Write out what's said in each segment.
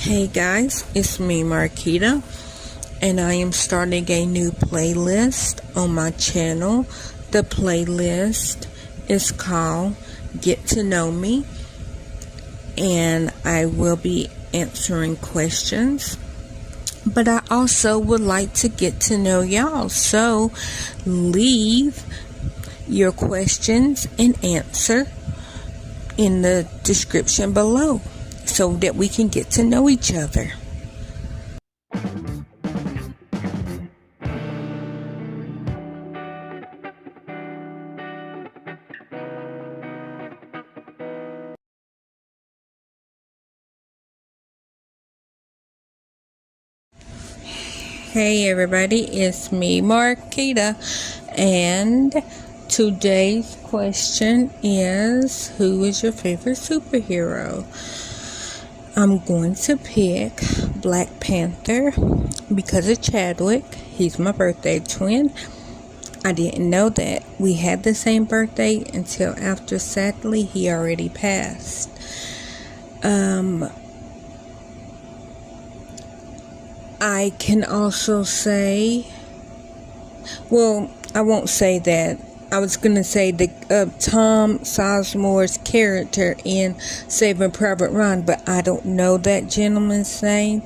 Hey guys, it's me Marquita, and I am starting a new playlist on my channel. The playlist is called Get to Know Me, and I will be answering questions, but I also would like to get to know y'all, so leave your questions and answer in the description below so that we can get to know each other. Hey everybody, it's me Marquita, and today's question is, who is your favorite superhero? I'm going to pick Black Panther because of Chadwick. He's my birthday twin. I didn't know that we had the same birthday until after, sadly, he already passed. I can also say, well, I won't say that. I was going to say the Tom Sizemore's character in Saving Private Ryan, but I don't know that gentleman's name.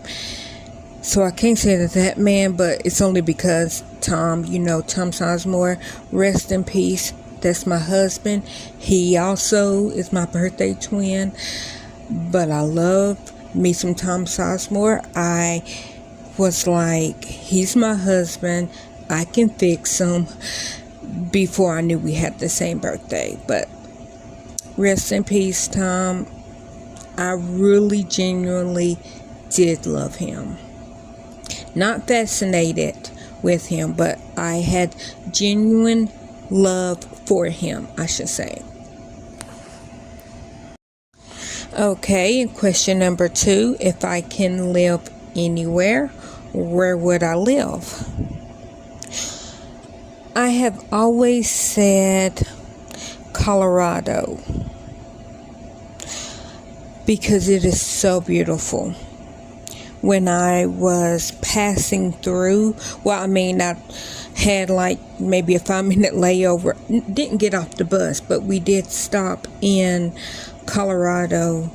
So I can't say that man, but it's only because Tom Sizemore, rest in peace. That's my husband. He also is my birthday twin, but I love me some Tom Sizemore. I was like, he's my husband. I can fix him. Before I knew we had the same birthday, but rest in peace, Tom. I really genuinely did love him. Not fascinated with him, but I had genuine love for him, I should say. Okay, question number 2. If I can live anywhere, where would I live? I have always said Colorado because it is so beautiful. When I was passing through, I had like maybe a 5-minute layover. Didn't get off the bus, but we did stop in Colorado,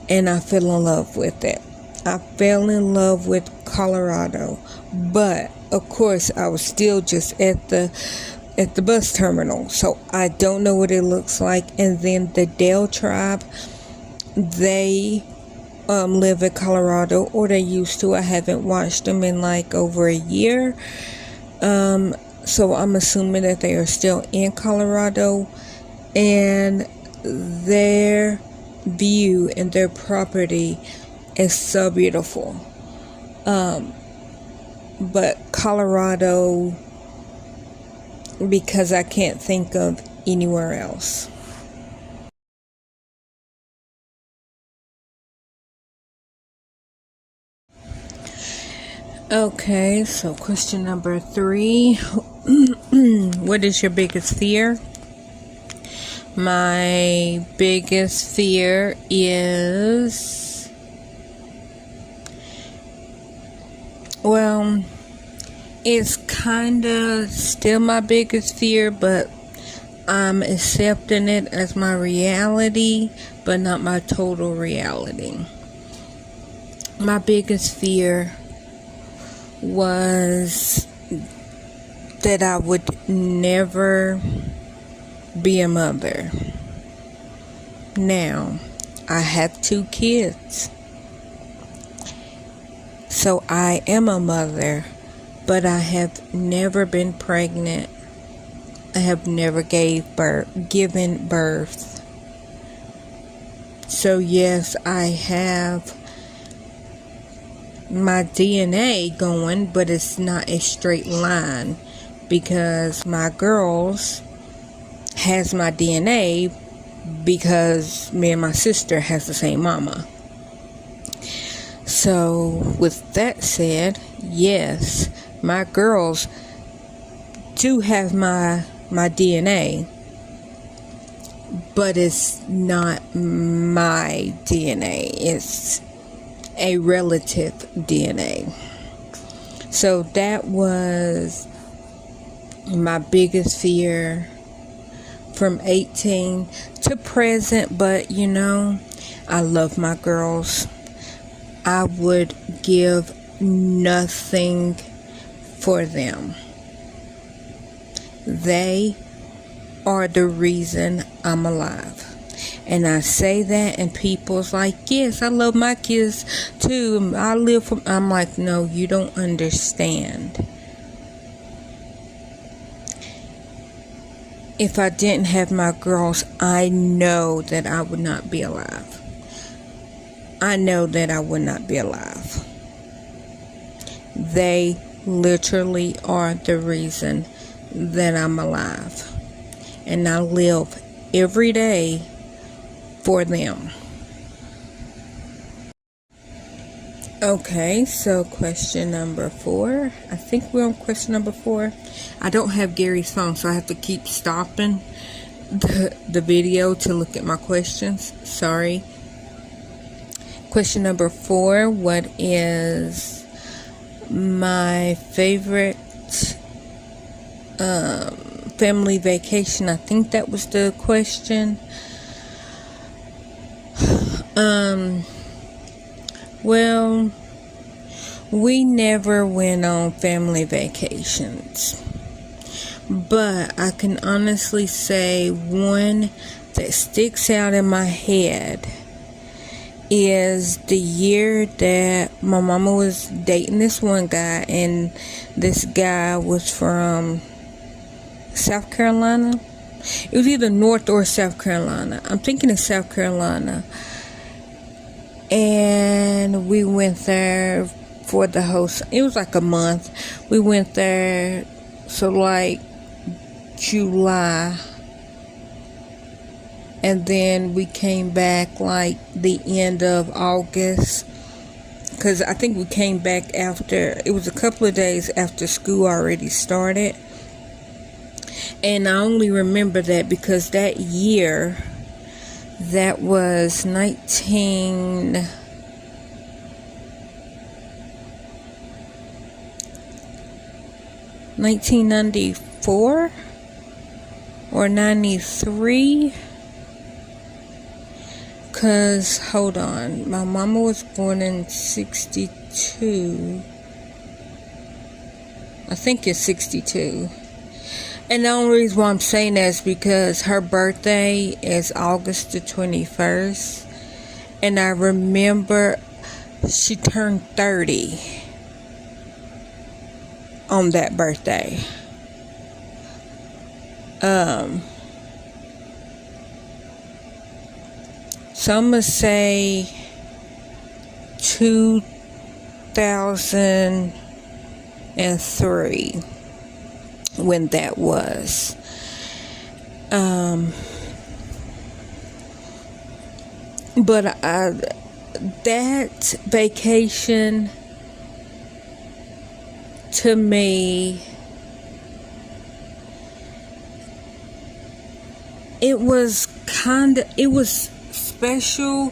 and I fell in love with it. I fell in love with Colorado, but of course I was still just at the bus terminal, so I don't know what it looks like. And then the Dale tribe, they live in Colorado, or they used to. I haven't watched them in like over a year, so I'm assuming that they are still in Colorado, and their view and their property is so beautiful. But Colorado, because I can't think of anywhere else. Okay, so question number 3. What is your biggest fear? My biggest fear is, well, it's kind of still my biggest fear, but I'm accepting it as my reality, but not my total reality. My biggest fear was that I would never be a mother. Now, I have 2 kids. So I am a mother, but I have never been pregnant. I have never given birth. So yes, I have my DNA going, but it's not a straight line, because my girls has my DNA because me and my sister has the same mama. So with that said, yes, my girls do have my DNA, but it's not my DNA. It's a relative DNA. So that was my biggest fear from 18 to present. But you know, I love my girls. I would give nothing for them. They are the reason I'm alive. And I say that, and people's like, yes, I love my kids too. I live from. I'm like, no, you don't understand. If I didn't have my girls, I know that I would not be alive. I know that I would not be alive. They literally are the reason that I'm alive. And I live every day for them. Okay, so question number 4. I think we're on question number 4. I don't have Gary's phone, so I have to keep stopping the video to look at my questions. Sorry. Question number 4. What is my favorite family vacation? I think that was the question. Well, we never went on family vacations, but I can honestly say one that sticks out in my head is the year that my mama was dating this one guy, and this guy was from South Carolina. It was either North or South Carolina. I'm thinking of South Carolina. And we went there for the whole, it was like a month. We went there, so like July. And then we came back like the end of August. Because I think we came back after, it was a couple of days after school already started. And I only remember that because that year, that was 1994 or 93. Because, hold on, my mama was born in 62. I think it's 62. And the only reason why I'm saying that is because her birthday is August the 21st. And I remember she turned 30 on that birthday. So I'm going to say 2003. When that was. But that vacation to me, it was special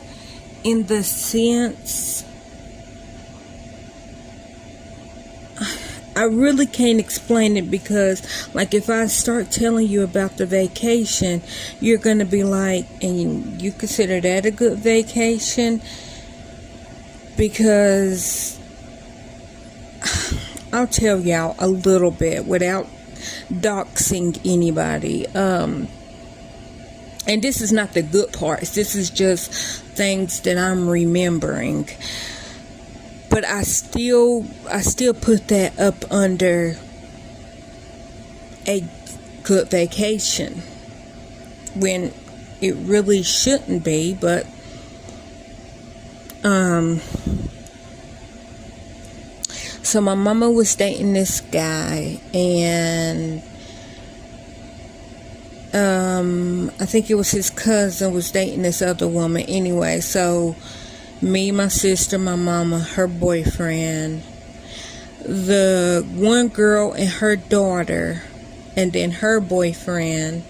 in the sense, I really can't explain it, because like if I start telling you about the vacation, you're going to be like, and you consider that a good vacation? Because I'll tell y'all a little bit without doxing anybody. And this is not the good parts. This is just things that I'm remembering. But I still put that up under a good vacation when it really shouldn't be. But so my mama was dating this guy, and I think it was his cousin was dating this other woman. Anyway, so me, my sister, my mama, her boyfriend, the one girl and her daughter, and then her boyfriend.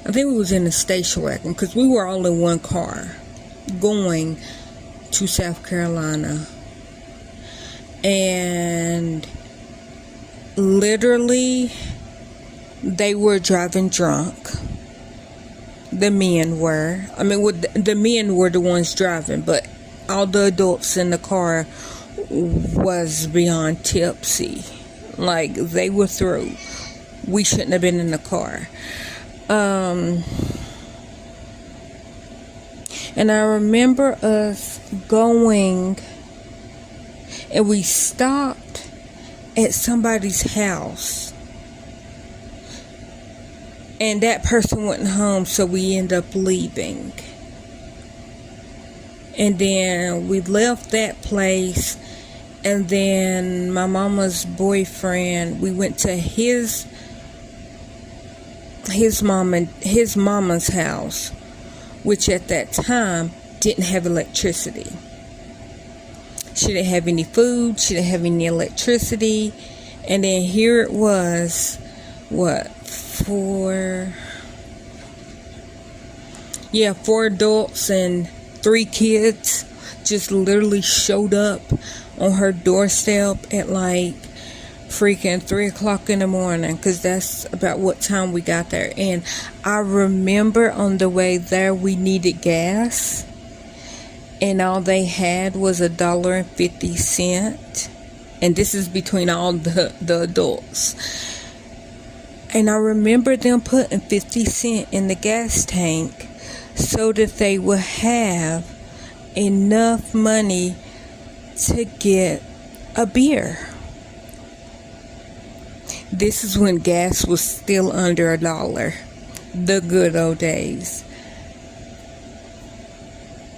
I think we was in a station wagon because we were all in one car going to South Carolina. And literally, they were driving drunk. The men were. The men were the ones driving, but all the adults in the car was beyond tipsy. Like, they were through. We shouldn't have been in the car. And I remember us going, and we stopped at somebody's house. And that person wasn't home, so we ended up leaving. And then we left that place, and then my mama's boyfriend, we went to his mama's house, which at that time didn't have electricity. She didn't have any food, she didn't have any electricity, and then here it was, four adults and 3 kids just literally showed up on her doorstep at like freaking 3 o'clock in the morning, because that's about what time we got there. And I remember on the way there we needed gas, and all they had was $1.50, and this is between all the adults. And I remember them putting 50 cents in the gas tank so that they would have enough money to get a beer. This is when gas was still under $1. The good old days.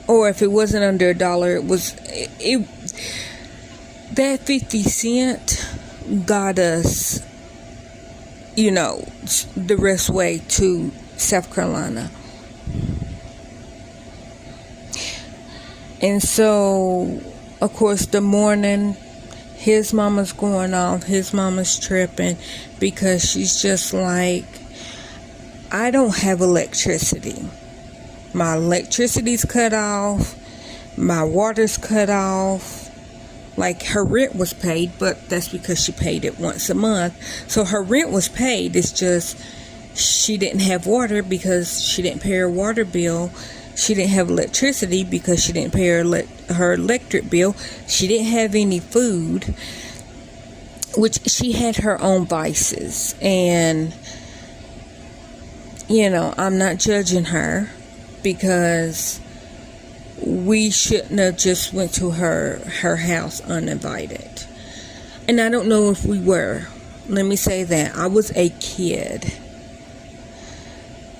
Or if it wasn't under $1, that 50 cent got us, the rest way to South Carolina. And so, of course, the morning, his mama's going off, his mama's tripping, because she's just like, I don't have electricity. My electricity's cut off, my water's cut off. Like, her rent was paid, but that's because she paid it once a month. So her rent was paid. It's just she didn't have water because she didn't pay her water bill. She didn't have electricity because she didn't pay her electric bill. She didn't have any food, which she had her own vices. And, I'm not judging her, because we shouldn't have just went to her house uninvited. And I don't know if we were. Let me say that. I was a kid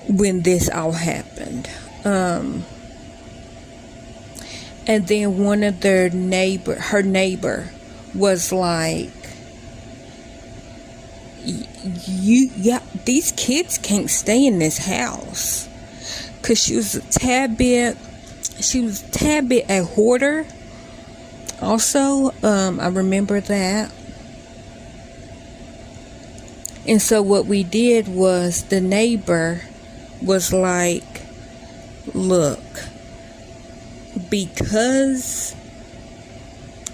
when this all happened. And then one of her neighbor was like, these kids can't stay in this house. 'Cause she was a tad bit a hoarder also. I remember that. And so what we did was, the neighbor was like, look, because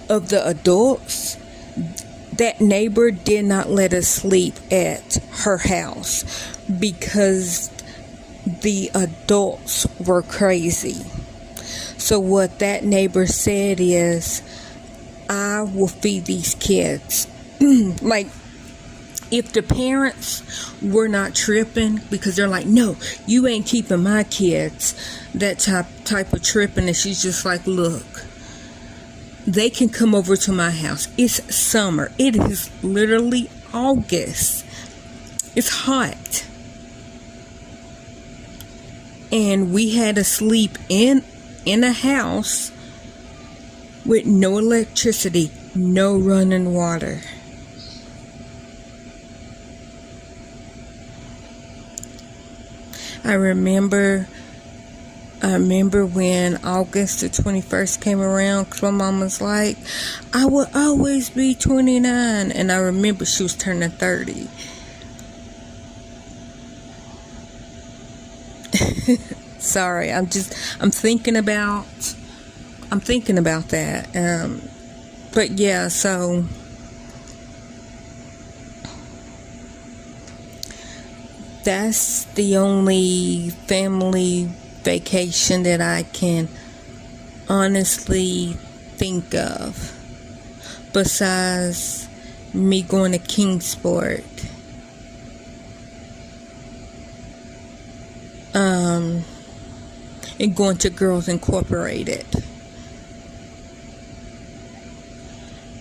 of the adults, that neighbor did not let us sleep at her house because the adults were crazy. So what that neighbor said is, I will feed these kids. Like, if the parents were not tripping, because they're like, no, you ain't keeping my kids, that type of tripping, and she's just like, look, they can come over to my house. It's summer. It is literally August. It's hot. And we had to sleep in a house with no electricity, no running water. I remember when August the 21st came around, because my mom was like, I will always be 29. And I remember she was turning 30. Sorry, I'm thinking about I'm thinking about that. But yeah, so that's the only family vacation that I can honestly think of, besides me going to Kingsport. And going to Girls Incorporated.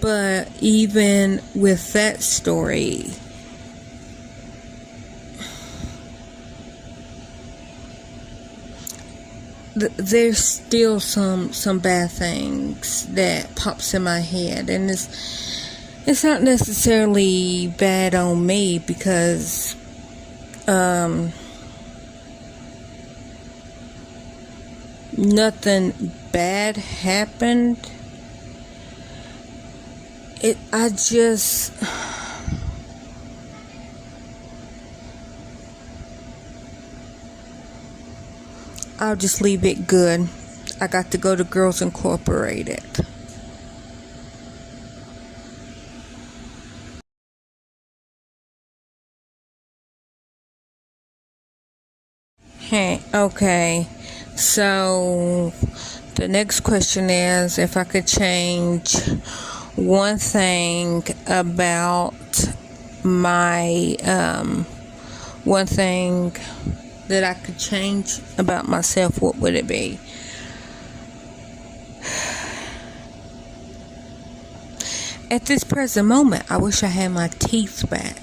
But even with that story, there's still some bad things that pops in my head, and it's not necessarily bad on me, because nothing bad happened. I'll just leave it good. I got to go to Girls Incorporated. Hey, okay. So the next question is, if I could change one thing about my one thing that I could change about myself, what would it be? At this present moment, I wish I had my teeth back.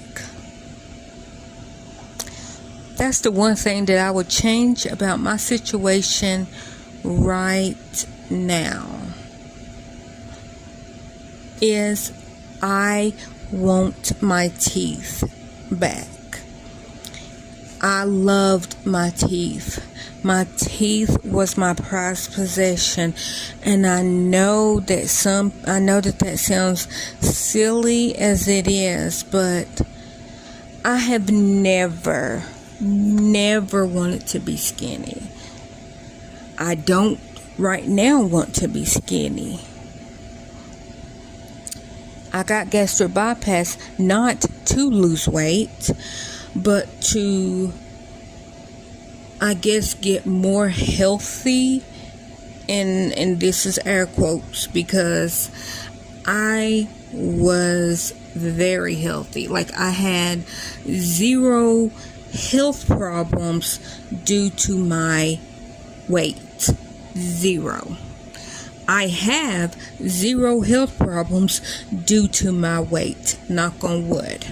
That's the one thing that I would change about my situation right now, is I want my teeth back. I loved my teeth. My teeth was my prized possession, and I know that that sounds silly as it is, but I have never wanted to be skinny. I don't right now want to be skinny. I got gastric bypass not to lose weight, but to, I guess, get more healthy, and this is air quotes, because I was very healthy. Like, I had zero health problems due to my weight. Zero. I have zero health problems due to my weight. Knock on wood.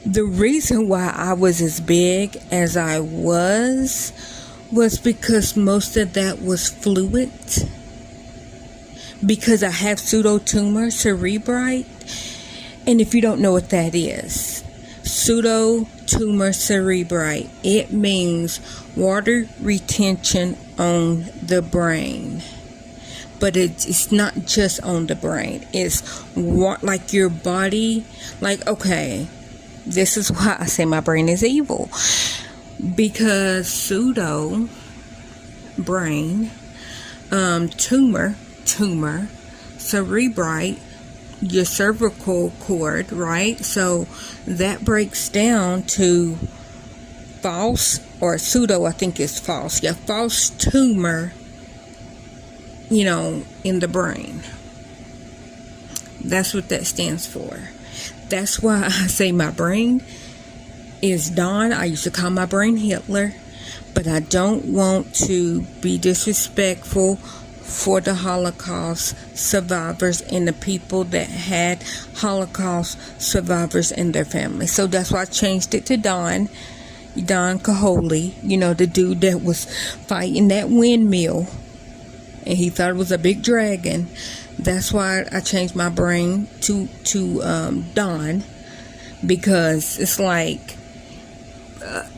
The reason why I was as big as I was because most of that was fluid. Because I have pseudotumor cerebri. And if you don't know what that is, pseudotumor cerebri, it means water retention on the brain. But it's not just on the brain. It's like your body, like, okay, this is why I say my brain is evil. Because pseudo brain, tumor, cerebri, your cervical cord, right? So that breaks down to false, or pseudo, I think is false. Yeah, false tumor, in the brain. That's what that stands for. That's why I say my brain is Dawn. I used to call my brain Hitler, but I don't want to be disrespectful for the Holocaust survivors and the people that had Holocaust survivors in their family. So that's why I changed it to Don Kaholi, the dude that was fighting that windmill, and he thought it was a big dragon. That's why I changed my brain to Don, because it's like,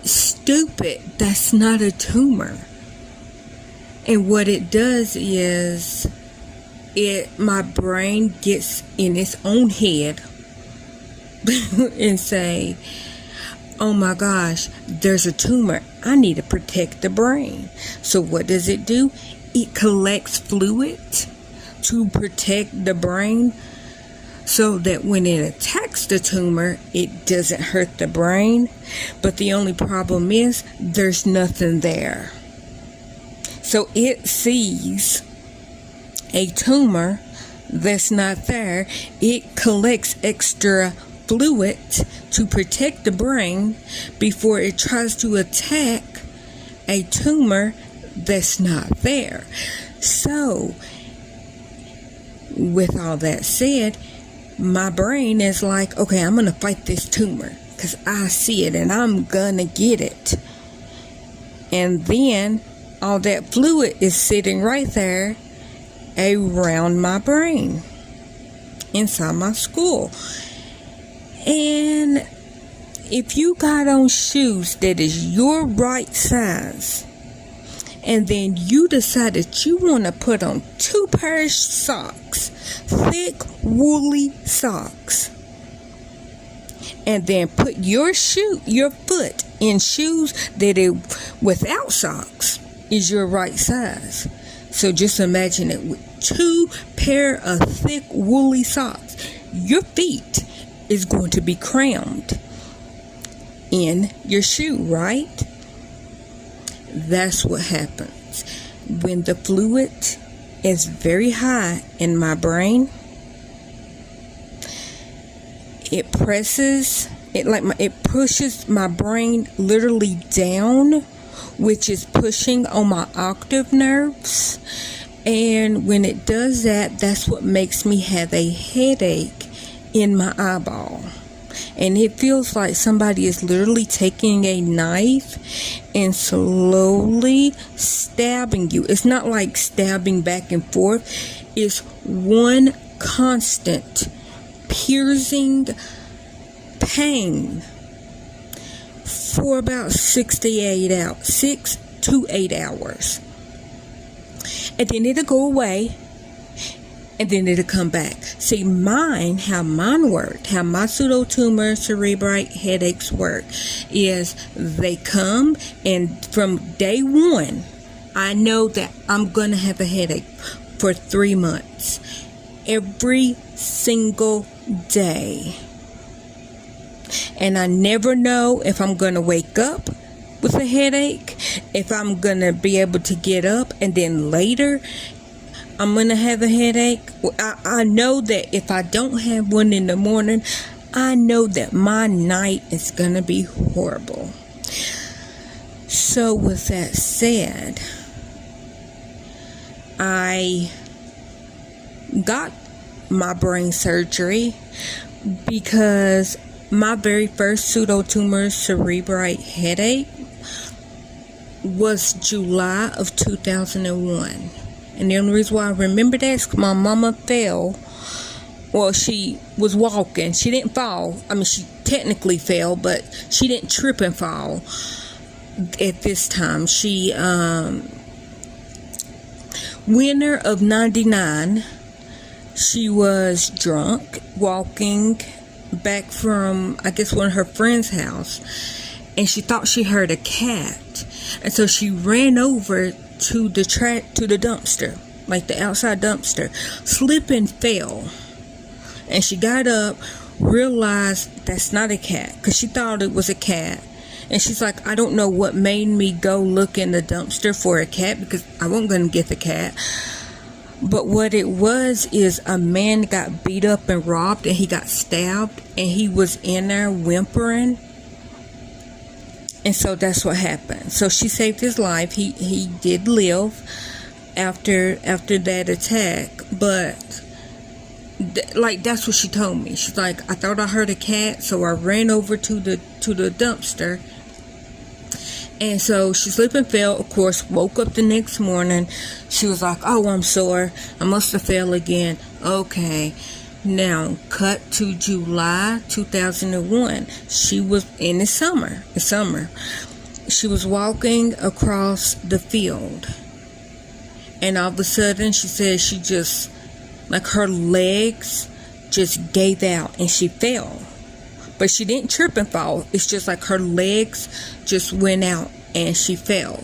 stupid. That's not a tumor. And what it does is, my brain gets in its own head and say, oh my gosh, there's a tumor. I need to protect the brain. So what does it do? it collects fluid to protect the brain so that when it attacks the tumor, it doesn't hurt the brain. But the only problem is there's nothing there. So it sees a tumor that's not there. It collects extra fluid to protect the brain before it tries to attack a tumor that's not there. So, with all that said, my brain is like, okay, I'm going to fight this tumor because I see it and I'm going to get it. And then all that fluid is sitting right there around my brain, inside my skull. And if you got on shoes that is your right size, and then you decide that you want to put on 2 pairs of socks, thick, woolly socks, and then put your foot in shoes that without socks is your right size. So just imagine it with 2 pair of thick, woolly socks. Your feet is going to be crammed in your shoe, right? That's what happens when the fluid is very high in my brain. It pushes my brain literally down, which is pushing on my octave nerves. And when it does that, that's what makes me have a headache in my eyeball. And it feels like somebody is literally taking a knife and slowly stabbing you. It's not like stabbing back and forth. It's one constant piercing pain for about 6 to 8 hours. And then it'll go away. And then it'll come back. See, how mine worked, how my pseudotumor cerebrite headaches work, is they come, and from day one, I know that I'm going to have a headache for 3 months. Every single day. And I never know if I'm going to wake up with a headache, if I'm going to be able to get up, and then later I'm going to have a headache. I know that if I don't have one in the morning, I know that my night is going to be horrible. So with that said, I got my brain surgery because my very first pseudotumor cerebrite headache was July of 2001. And the only reason why I remember that is because my mama fell. Well, she was walking. She didn't fall. I mean, she technically fell, but she didn't trip and fall at this time. She, winter of 99, she was drunk, walking back from, I guess, one of her friend's house. And she thought she heard a cat. And so she ran over to the dumpster, like the outside dumpster, slipped and fell. And she got up, realized that's not a cat, because she thought it was a cat. And she's like, I don't know what made me go look in the dumpster for a cat, because I wasn't going to get the cat. But what it was is a man got beat up and robbed, and he got stabbed, and he was in there whimpering. And so that's what happened. So she saved his life. He did live after that attack. But that's what she told me. She's like, I thought I heard a cat, so I ran over to the dumpster. And so she slipped and fell, of course, woke up the next morning. She was like, oh, I'm sore. I must have fell again. Okay. Now, cut to July 2001. She was in the summer. She was walking across the field. And all of a sudden, she said she just, like her legs just gave out and she fell. But she didn't trip and fall. It's just like her legs just went out and she fell.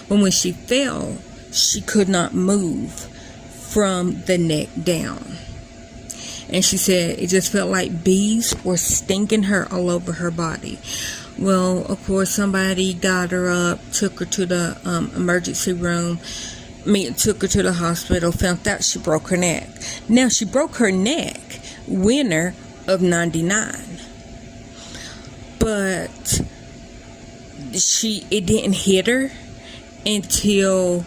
But when she fell, she could not move from the neck down. And she said it just felt like bees were stinging her all over her body. Well, of course, somebody got her up, took her to the emergency room, took her to the hospital, found out she broke her neck. Now, she broke her neck winter of 99. But it didn't hit her until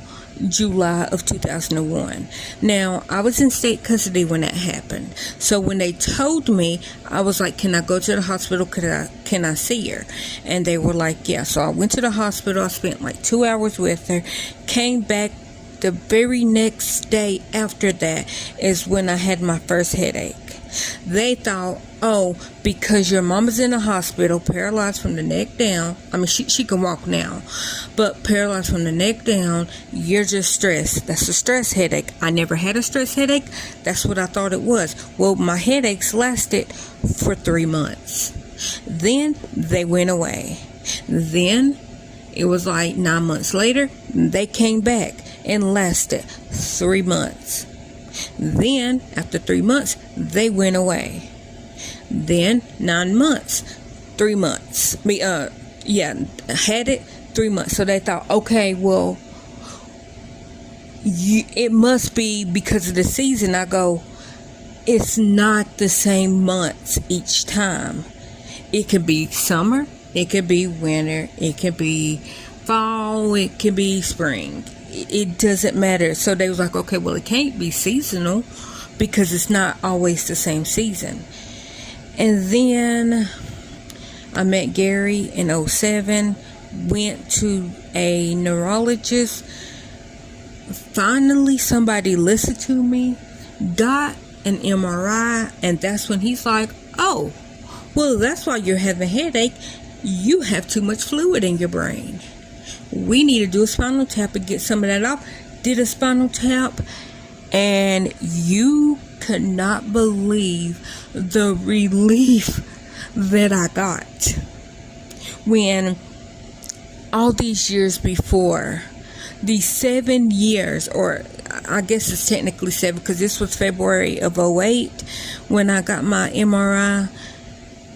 July of 2001. Now, I was in state custody when that happened. So when they told me, I was like, can I go to the hospital? Can I see her? And they were like, yeah. So I went to the hospital. I spent like 2 hours with her. Came back the very next day after that is when I had my first headache. They thought, oh, because your mama's in the hospital, paralyzed from the neck down. I mean, she can walk now, but paralyzed from the neck down, you're just stressed. That's a stress headache. I never had a stress headache. That's what I thought it was. Well, my headaches lasted for 3 months. Then they went away. Then it was like 9 months later, they came back and lasted 3 months. Then, after 3 months, they went away. Then, 9 months, 3 months. Had it 3 months. So they thought, okay, well, it must be because of the season. I go, it's not the same months each time. It could be summer, it could be winter, it could be fall, it could be spring. It doesn't matter. So they was like, okay, well, it can't be seasonal because it's not always the same season. And then I met Gary in 2007, went to a neurologist. Finally, somebody listened to me, got an MRI, and that's when he's like, oh, well, that's why you're having a headache. You have too much fluid in your brain. We need to do a spinal tap and get some of that off. Did a spinal tap, and you could not believe the relief that I got when all these years before, these 7 years, or I guess it's technically 7 because this was February of 2008 when I got my MRI,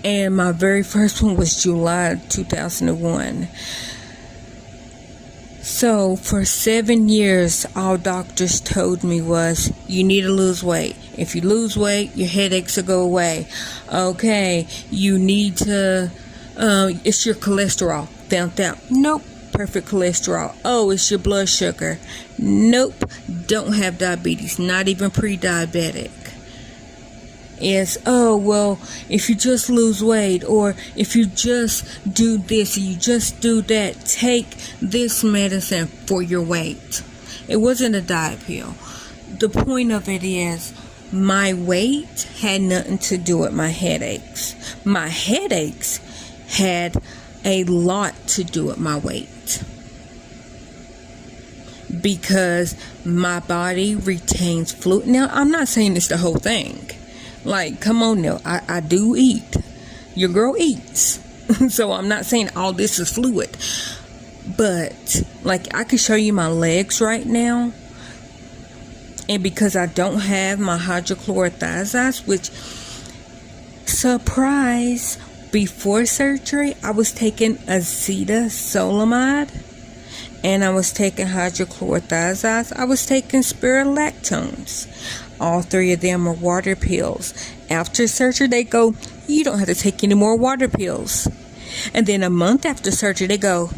and my very first one was July 2001. So for 7 years, all doctors told me was, you need to lose weight. If you lose weight, your headaches will go away. Okay, you need to, it's your cholesterol. Found out, nope, perfect cholesterol. Oh, it's your blood sugar. Nope, don't have diabetes, not even pre-diabetic. Is, oh, well, if you just lose weight, or if you just do this, or you just do that, take this medicine for your weight. It wasn't a diet pill. The point of it is, my weight had nothing to do with my headaches. My headaches had a lot to do with my weight. Because my body retains fluid. Now, I'm not saying it's the whole thing. Like, come on now, I do eat. Your girl eats. So I'm not saying all this is fluid. But, like, I could show you my legs right now. And because I don't have my hydrochlorothiazide, which, surprise, before surgery, I was taking acetazolamide. And I was taking hydrochlorothiazide. I was taking spirulactones. All 3 of them are water pills. After surgery, they go, you don't have to take any more water pills. And then a month after surgery, they go,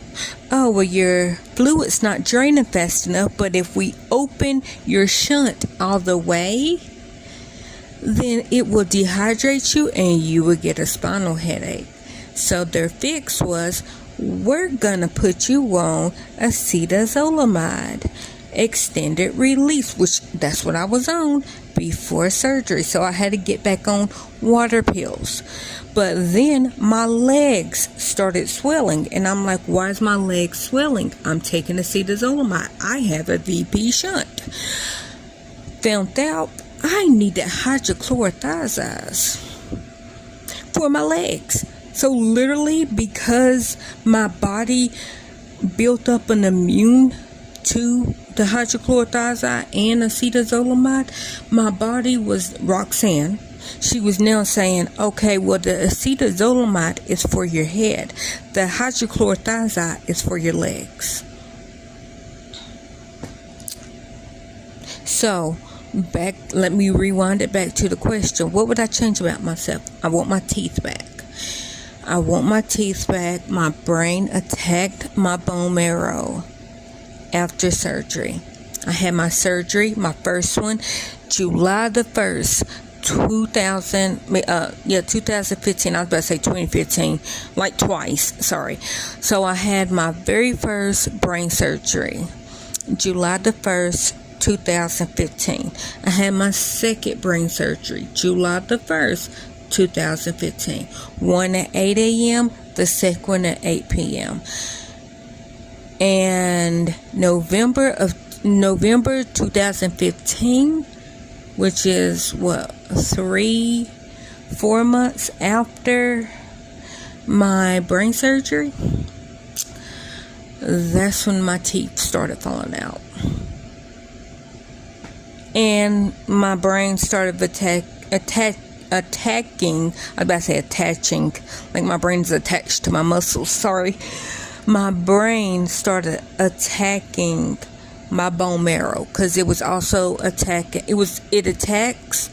oh, well, your fluid's not draining fast enough, but if we open your shunt all the way, then it will dehydrate you and you will get a spinal headache. So their fix was, we're gonna put you on acetazolamide extended release, which that's what I was on before surgery. So I had to get back on water pills. But then my legs started swelling, and I'm like, why is my legs swelling? I'm taking acetazolamide. I have a VP shunt. Found out I needed hydrochlorothiazide for my legs. So literally, because my body built up an immune to the hydrochlorothiazide and acetazolamide, my body was Roxanne. She was now saying, okay, well, the acetazolamide is for your head. The hydrochlorothiazide is for your legs. So, let me rewind it back to the question. What would I change about myself? I want my teeth back. I want my teeth back. My brain attacked my bone marrow after surgery. I had my surgery, my first one, July the 1st, 2015. I was about to say 2015, like twice, sorry. So I had my very first brain surgery, July the 1st, 2015. I had my second brain surgery, July the 1st, 2015. One at 8 a.m., the second one at 8 p.m. And November 2015, which is 4 months after my brain surgery, that's when my teeth started falling out. And my brain started attaching, like my brain's attached to my muscles, sorry. My brain started attacking my bone marrow, because it was also attacking, it attacks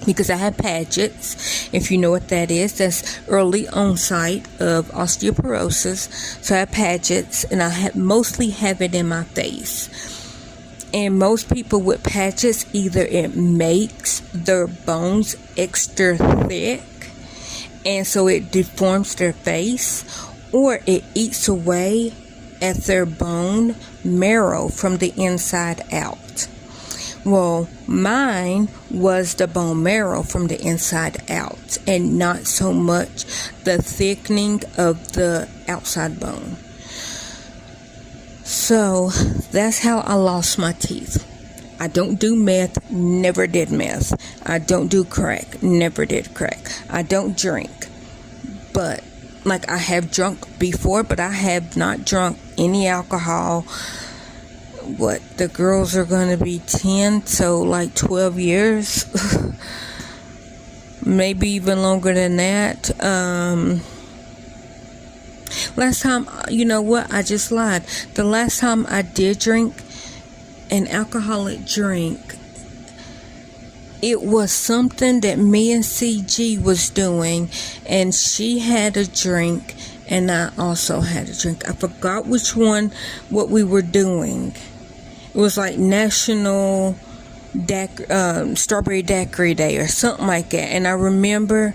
because I had Paget's. If you know what that is, that's early onset of osteoporosis. So I had Paget's, and I mostly have it in my face. And most people with Paget's, either it makes their bones extra thick, and so it deforms their face, or it eats away at their bone marrow from the inside out. Well, mine was the bone marrow from the inside out, and not so much the thickening of the outside bone. So that's how I lost my teeth. I don't do meth, never did meth. I don't do crack, never did crack. I don't drink, but like I have drunk before, but I have not drunk any alcohol. The girls are going to be 10, so like 12 years, maybe even longer than that. Last time, you know what, I just lied. The last time I did drink an alcoholic drink, it was something that me and CG was doing, and she had a drink and I also had a drink. I forgot which one, what we were doing. It was like National Strawberry Daiquiri Day or something like that. And I remember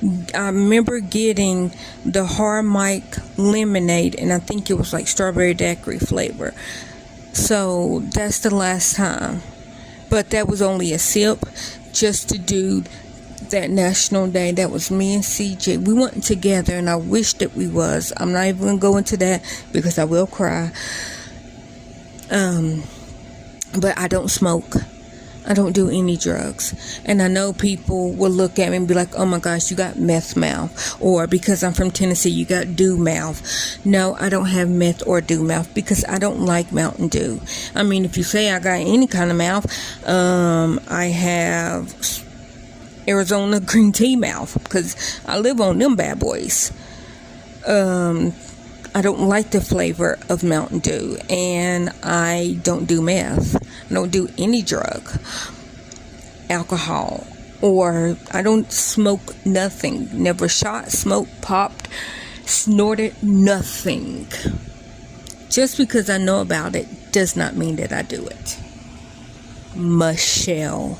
getting the Harmike lemonade, and I think it was like strawberry daiquiri flavor. So that's the last time. But that was only a sip, just to do that National Day. That was me and CJ. We went together, and I wish that we was. I'm not even going to go into that because I will cry. But I don't smoke. I don't do any drugs. And I know people will look at me and be like, oh my gosh, you got meth mouth. Or because I'm from Tennessee, you got dew mouth. No, I don't have meth or dew mouth because I don't like Mountain Dew. I mean, if you say I got any kind of mouth, I have Arizona green tea mouth because I live on them bad boys. I don't like the flavor of Mountain Dew, and I don't do meth. I don't do any drug, alcohol, or I don't smoke nothing. Never shot, smoked, popped, snorted, nothing. Just because I know about it does not mean that I do it. Michelle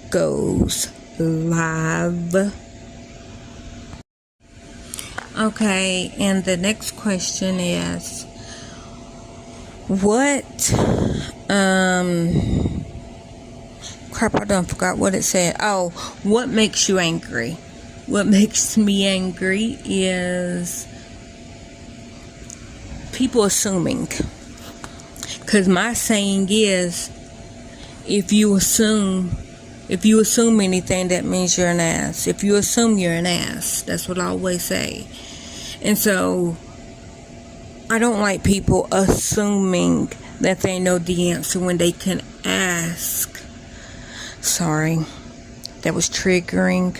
goes live. Okay, and the next question is, crap, I done forgot what it said. Oh, what makes you angry? What makes me angry is people assuming. Because my saying is, if you assume anything, that means you're an ass. If you assume, you're an ass. That's what I always say. And so I don't like people assuming that they know the answer when they can ask. Sorry, that was triggering.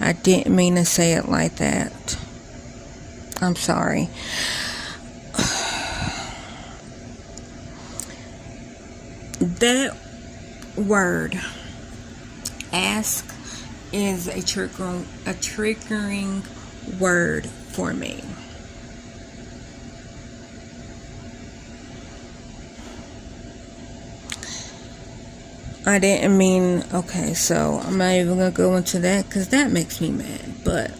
I didn't mean to say it like that. I'm sorry. That word, ask, is a triggering word for me. I didn't mean, okay, so I'm not even going to go into that because that makes me mad. But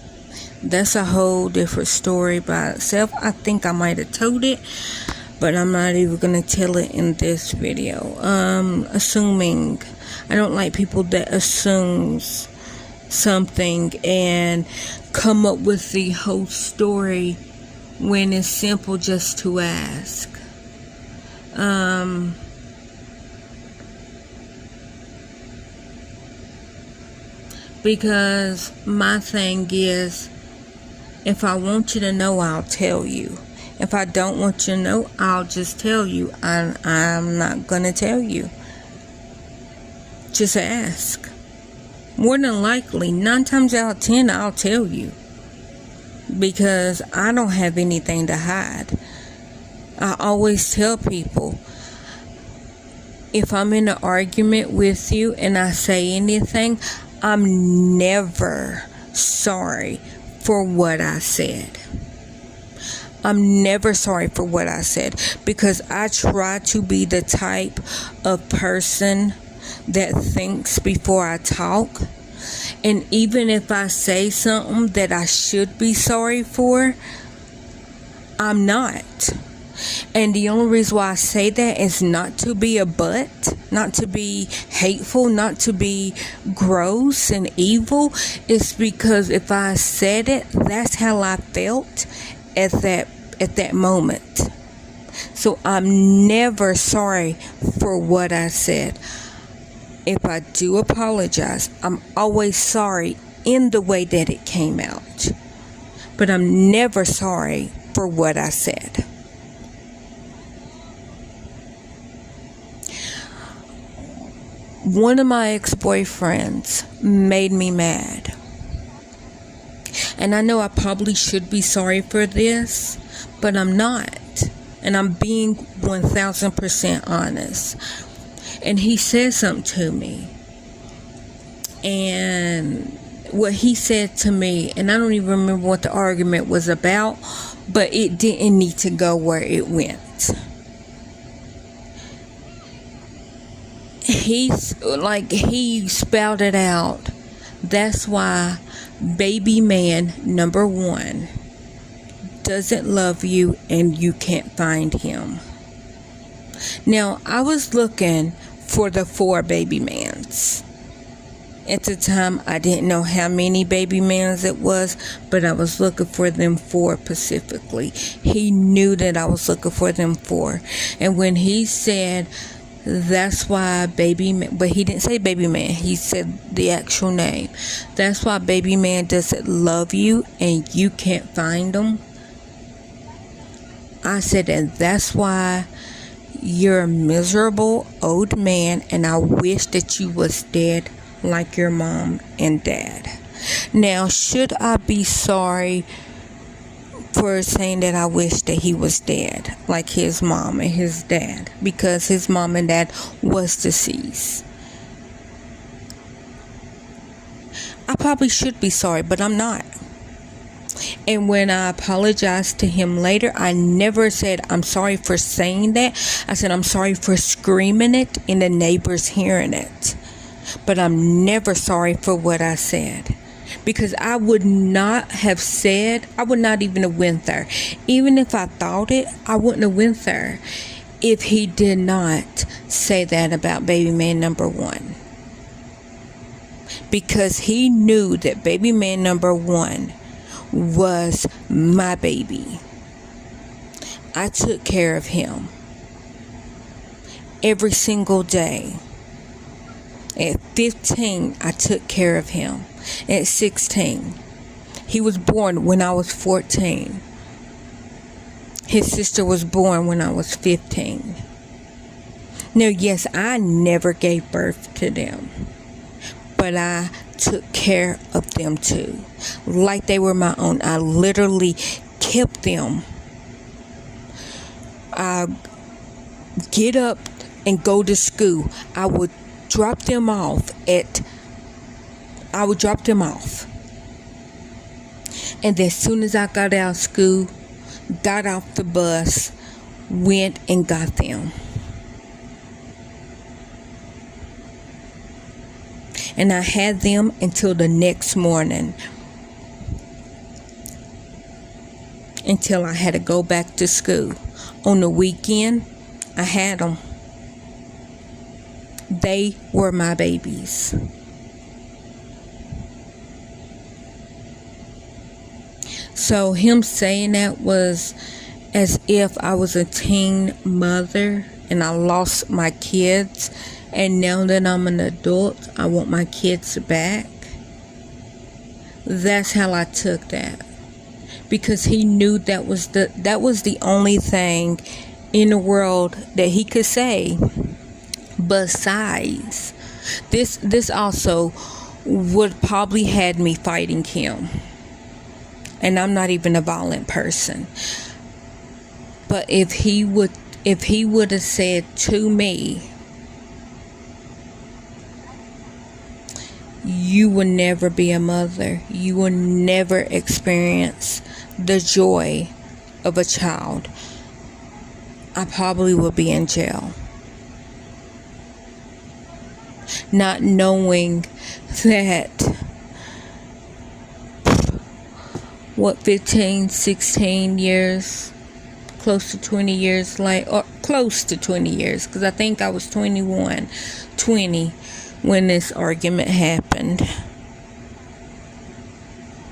that's a whole different story by itself. I think I might have told it, but I'm not even going to tell it in this video. Assuming. I don't like people that assumes something and come up with the whole story when it's simple just to ask. Because my thing is, if I want you to know, I'll tell you. If I don't want you to know, I'll just tell you. I'm not going to tell you. Just ask. More than likely, 9 times out of 10, I'll tell you. Because I don't have anything to hide. I always tell people, if I'm in an argument with you and I say anything, I'm never sorry for what I said. I'm never sorry for what I said, because I try to be the type of person that thinks before I talk. And even if I say something that I should be sorry for, I'm not. And the only reason why I say that is not to be a butt, not to be hateful, not to be gross and evil. It's because if I said it, that's how I felt at that moment. So I'm never sorry for what I said. If I do apologize, I'm always sorry in the way that it came out. But I'm never sorry for what I said. One of my ex-boyfriends made me mad. And I know I probably should be sorry for this, but I'm not. And I'm being 1000% honest. And he said something to me. And what he said to me, and I don't even remember what the argument was about, but it didn't need to go where it went. He spouted out, that's why baby man number 1 doesn't love you and you can't find him. Now, I was looking for the 4 baby mans. At the time, I didn't know how many baby mans it was, but I was looking for them 4 specifically. He knew that I was looking for them 4. And when he said, that's why baby man, but he didn't say baby man, he said the actual name. That's why baby man doesn't love you and you can't find him. I said, and that's why you're a miserable old man, and I wish that you was dead like your mom and dad. Now, should I be sorry for saying that I wish that he was dead like his mom and his dad, because his mom and dad was deceased? I probably should be sorry, but I'm not. And when I apologized to him later, I never said I'm sorry for saying that. I said I'm sorry for screaming it and the neighbors hearing it. But I'm never sorry for what I said. Because I would not have said, I would not even have went there. Even if I thought it, I wouldn't have went there if he did not say that about baby man number 1. Because he knew that baby man number 1 was my baby. I took care of him every single day. At 15, I took care of him. At 16, he was born when I was 14. His sister was born when I was 15. Now, yes, I never gave birth to them, but I took care of them too, like they were my own. I literally kept them. I get up and go to school. I would drop them off. And as soon as I got out of school, got off the bus, went and got them. And I had them until the next morning, until I had to go back to school. On the weekend, I had them. They were my babies. So him saying that was as if I was a teen mother and I lost my kids, and now that I'm an adult, I want my kids back. That's how I took that. Because he knew that was the only thing in the world that he could say. Besides, this also would probably had me fighting him. And I'm not even a violent person. But if he would have said to me, you will never be a mother. You will never experience the joy of a child, I probably would be in jail. Not knowing that 15, 16 years, close to 20 years, because I think I was 20 when this argument happened.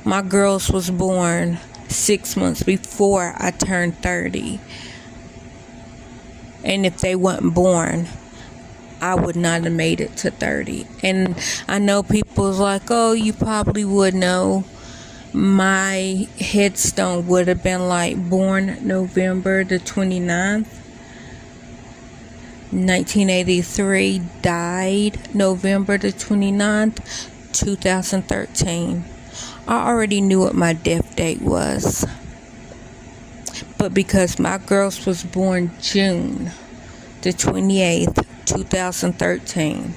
My girls was born 6 months before I turned 30. And if they weren't born, I would not have made it to 30. And I know people's like, oh, you probably would know. My headstone would have been like born November the 29th, 1983, died November the 29th, 2013. I already knew what my death date was. But because my girls was born June the 28th, 2013,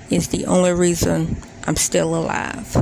is the only reason I'm still alive.